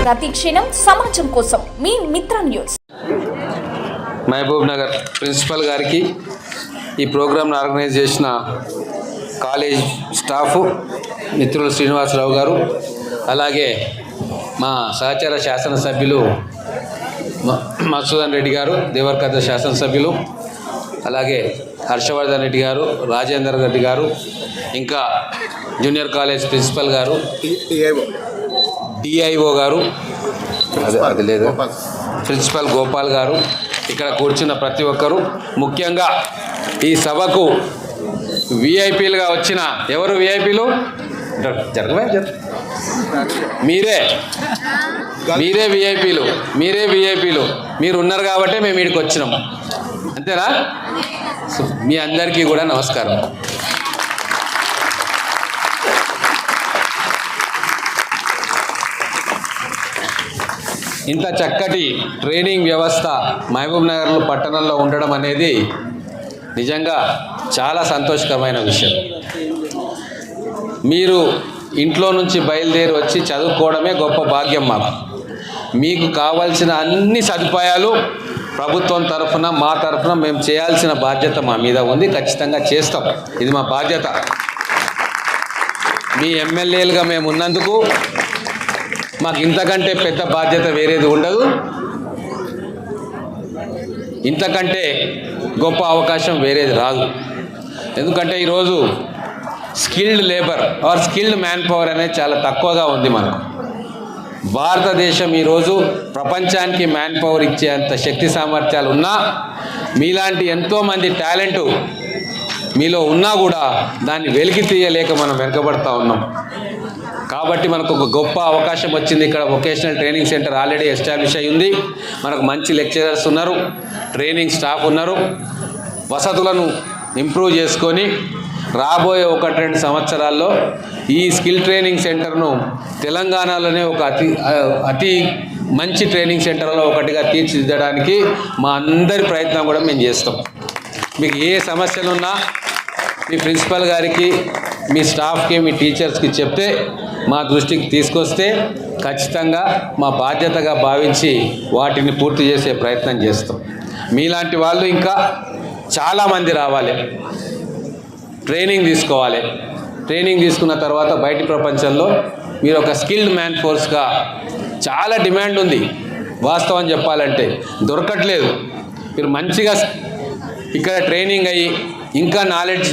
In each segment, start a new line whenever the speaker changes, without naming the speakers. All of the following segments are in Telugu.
ప్రతి క్షణం సమాజం కోసం మీ మిత్ర న్యూస్.
మహబూబ్ నగర్ ప్రిన్సిపల్ గారికి, ఈ ప్రోగ్రామ్ను ఆర్గనైజ్ చేసిన కాలేజ్ స్టాఫ్ మిత్రులు శ్రీనివాసరావు గారు, అలాగే మా సహచర శాసనసభ్యులు మధుసూదన్ రెడ్డి గారు, దేవరకద్ర శాసనసభ్యులు, అలాగే హర్షవర్ధన్ రెడ్డి గారు, రాజేందర్ రెడ్డి గారు, ఇంకా జూనియర్ కాలేజ్ ప్రిన్సిపల్ గారు, డిఐఓ గారు, అది లేదు ప్రిన్సిపల్ గోపాల్ గారు, ఇక్కడ కూర్చున్న ప్రతి ఒక్కరూ, ముఖ్యంగా ఈ సభకు విఐపీలుగా వచ్చిన ఎవరు విఐపీలు మీరే విఐపీలు మీరు ఉన్నారు కాబట్టి మేము ఇక్కడికి వచ్చినాము, అంతేనా? మీ అందరికీ కూడా నమస్కారం. ఇంత చక్కటి ట్రైనింగ్ వ్యవస్థ మహబూబ్ నగర్ పట్టణంలో ఉండడం అనేది నిజంగా చాలా సంతోషకరమైన విషయం. మీరు ఇంట్లో నుంచి బయలుదేరి వచ్చి చదువుకోవడమే గొప్ప భాగ్యం మాకు. మీకు కావాల్సిన అన్ని సదుపాయాలు ప్రభుత్వం తరఫున, మా తరఫున మేము చేయాల్సిన బాధ్యత మా మీద ఉంది. ఖచ్చితంగా చేస్తాం, ఇది మా బాధ్యత. మీ ఎమ్మెల్యేలుగా మేము ఉన్నందుకు మాకు ఇంతకంటే పెద్ద బాధ్యత వేరేది ఉండదు, ఇంతకంటే గొప్ప అవకాశం వేరేది రాదు. ఎందుకంటే ఈరోజు skilled labour or skilled manpower అనేది చాలా తక్కువగా ఉంది మనకు. భారతదేశం ఈరోజు ప్రపంచానికి మ్యాన్ పవర్ ఇచ్చేంత శక్తి సామర్థ్యాలు ఉన్నా, మీలాంటి ఎంతోమంది టాలెంటు మీలో ఉన్నా కూడా దాన్ని వెలికి తీయలేక మనం వెనకబడతా ఉన్నాం. కాబట్టి మనకు ఒక గొప్ప అవకాశం వచ్చింది. ఇక్కడ vocational training centre already establish అయ్యి ఉంది. మనకు మంచి లెక్చరర్స్ ఉన్నారు, ట్రైనింగ్ స్టాఫ్ ఉన్నారు. వసతులను ఇంప్రూవ్ చేసుకొని రాబోయే 1-2 సంవత్సరాల్లో ఈ స్కిల్ ట్రైనింగ్ సెంటర్ను తెలంగాణలోనే ఒక అతి మంచి ట్రైనింగ్ సెంటర్లో ఒకటిగా తీర్చిదిద్దడానికి మా అందరి ప్రయత్నం కూడా మేము చేస్తాం. మీకు ఏ సమస్యలున్నా మీ ప్రిన్సిపల్ గారికి, మీ స్టాఫ్కి, మీ టీచర్స్కి చెప్తే మా దృష్టికి తీసుకొస్తే ఖచ్చితంగా మా బాధ్యతగా భావించి వాటిని పూర్తి చేసే ప్రయత్నం చేస్తాం. మీలాంటి వాళ్ళు ఇంకా చాలామంది రావాలి, ట్రైనింగ్ తీసుకోవాలి. ట్రైనింగ్ తీసుకున్న తర్వాత బయటి ప్రపంచంలో మీరు ఒక స్కిల్డ్ మ్యాన్ ఫోర్స్గా, చాలా డిమాండ్ ఉంది వాస్తవం చెప్పాలంటే, దొరకట్లేదు. మీరు మంచిగా ఇక్కడ ట్రైనింగ్ అయ్యి ఇంకా నాలెడ్జ్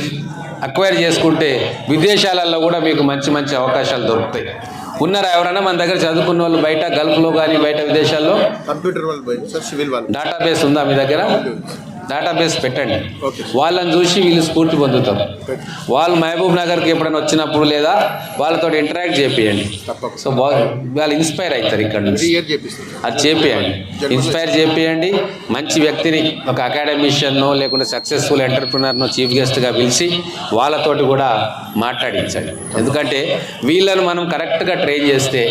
అక్వైర్ చేసుకుంటే విదేశాలలో కూడా మీకు మంచి మంచి అవకాశాలు దొరుకుతాయి. ఉన్నారా ఎవరైనా మన దగ్గర చదువుకున్న వాళ్ళు బయట, గల్ఫ్లో కానీ బయట విదేశాల్లో?
కంప్యూటర్ వాళ్ళు,
డేటాబేస్ ఉందా మీ దగ్గర? డేటాబేస్ పెట్టండి, వాళ్ళని చూసి వీళ్ళు స్ఫూర్తి పొందుతారు. వాళ్ళు మహబూబ్ నగర్కి ఎప్పుడైనా వచ్చినప్పుడు లేదా వాళ్ళతో ఇంటరాక్ట్ చేపియండి. సో వాళ్ళు ఇన్స్పైర్ అవుతారు. ఇక్కడ నుంచి అది చేపియండి, ఇన్స్పైర్ చేపియండి. మంచి వ్యక్తిని, ఒక అకాడమిషియన్నో లేకుంటే సక్సెస్ఫుల్ ఎంటర్ప్రినర్నో చీఫ్ గెస్ట్గా పిలిచి వాళ్ళతోటి కూడా మాట్లాడించండి. ఎందుకంటే వీళ్ళను మనం కరెక్ట్గా ట్రైన్ చేస్తే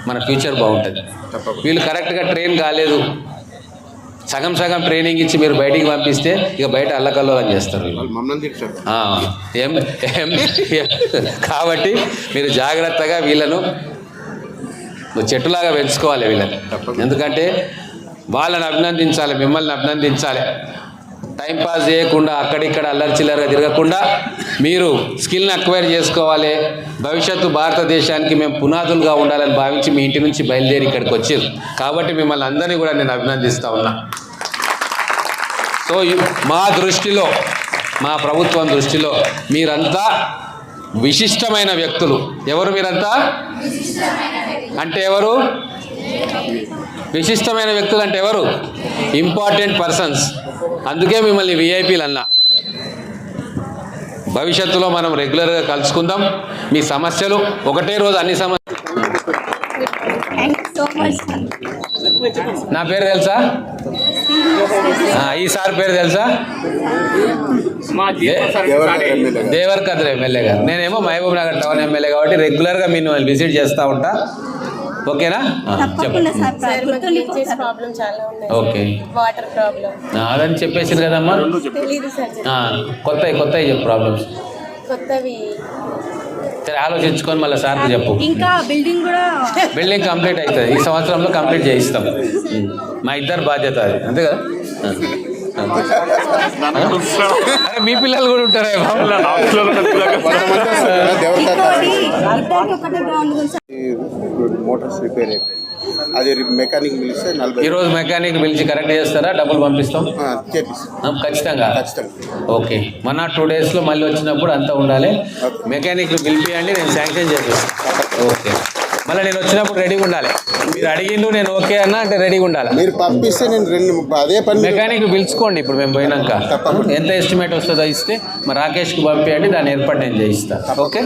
మన ఫ్యూచర్ బాగుంటుంది. వీళ్ళు కరెక్ట్గా ట్రైన్ కాలేదు, సగం ట్రైనింగ్ ఇచ్చి మీరు బయటికి పంపిస్తే ఇక బయట అల్లకల్లోలం చేస్తారు. కాబట్టి మీరు జాగ్రత్తగా వీళ్ళను చెట్టులాగా పెంచుకోవాలి వీళ్ళని. ఎందుకంటే వాళ్ళని అభినందించాలి, మిమ్మల్ని అభినందించాలి. టైంపాస్ చేయకుండా అక్కడిక్కడ అల్లరిచిల్లరగా తిరగకుండా మీరు స్కిల్ని అక్వైర్ చేసుకోవాలి. భవిష్యత్తు భారతదేశానికి మేము పునాదులుగా ఉండాలని భావించి మీ ఇంటి నుంచి బయలుదేరి ఇక్కడికి వచ్చారు. కాబట్టి మిమ్మల్ని అందరినీ కూడా నేను అభినందిస్తూ ఉన్నా. సో మా దృష్టిలో, మా ప్రభుత్వం దృష్టిలో మీరంతా విశిష్టమైన వ్యక్తులు. ఎవరు మీరంతా అంటే ఎవరు? విశిష్టమైన వ్యక్తులు అంటే ఎవరు? Important persons. అందుకే మిమ్మల్ని విఐపీలు అన్నా. భవిష్యత్తులో మనం రెగ్యులర్గా కలుసుకుందాం. మీ సమస్యలు ఒకటే రోజు అన్ని సమస్యలు. నా పేరు తెలుసా? ఈ సార్ పేరు తెలుసా? దేవరకద్ర ఎమ్మెల్యే గారు. నేనేమో మహబూబ్ నగర్ టౌన్ ఎమ్మెల్యే కాబట్టి రెగ్యులర్గా మీరు విజిట్ చేస్తూ ఉంటా. ఓకేనా? ఓకే, అదని చెప్పేసారు కదమ్మా. కొత్తవి చెప్పు ప్రాబ్లమ్స్. సరే ఆలోచించుకొని మళ్ళీ సార్కి చెప్పు.
ఇంకా బిల్డింగ్ కూడా
బిల్డింగ్ కంప్లీట్ అవుతుంది, ఈ సంవత్సరంలో కంప్లీట్ చేయిస్తాం. మా ఇద్దరు బాధ్యత అది, అంతే కదా. అరే మీ పిల్లలు కూడా ఉంటారా
ఒకటే గ్రౌండ్ ఉంది.
మోటార్స్ రిపేర్ అయిపోయి అది మెకానిక్ పిలిస్తే 40
ఈరోజు మెకానిక్ పిలిచి కరెక్ట్ చేస్తారా, డబ్బులు పంపిస్తాం
చేపిస్తాం
ఖచ్చితంగా.
ఖచ్చితంగా.
ఓకే, 1 or 2 daysలో మళ్ళీ వచ్చినప్పుడు అంతా ఉండాలి. మెకానిక్ పిలిపియండి, నేను శాంక్షన్ చేపిస్తాను. ఓకే, మళ్ళీ నేను వచ్చినప్పుడు రెడీగా ఉండాలి. మీరు అడిగిండు నేను ఓకే అన్నా అంటే రెడీగా ఉండాలి.
మీరు పంపిస్తే నేను అదే పని
మెకానిక్ పిలుచుకోండి ఇప్పుడు మేము పోయినాక. ఎంత ఎస్టిమేట్ వస్తుందో ఇస్తే మా రాకేష్కి పంపించండి, దాని ఏర్పాటు నేను చేయిస్తాను. ఓకే.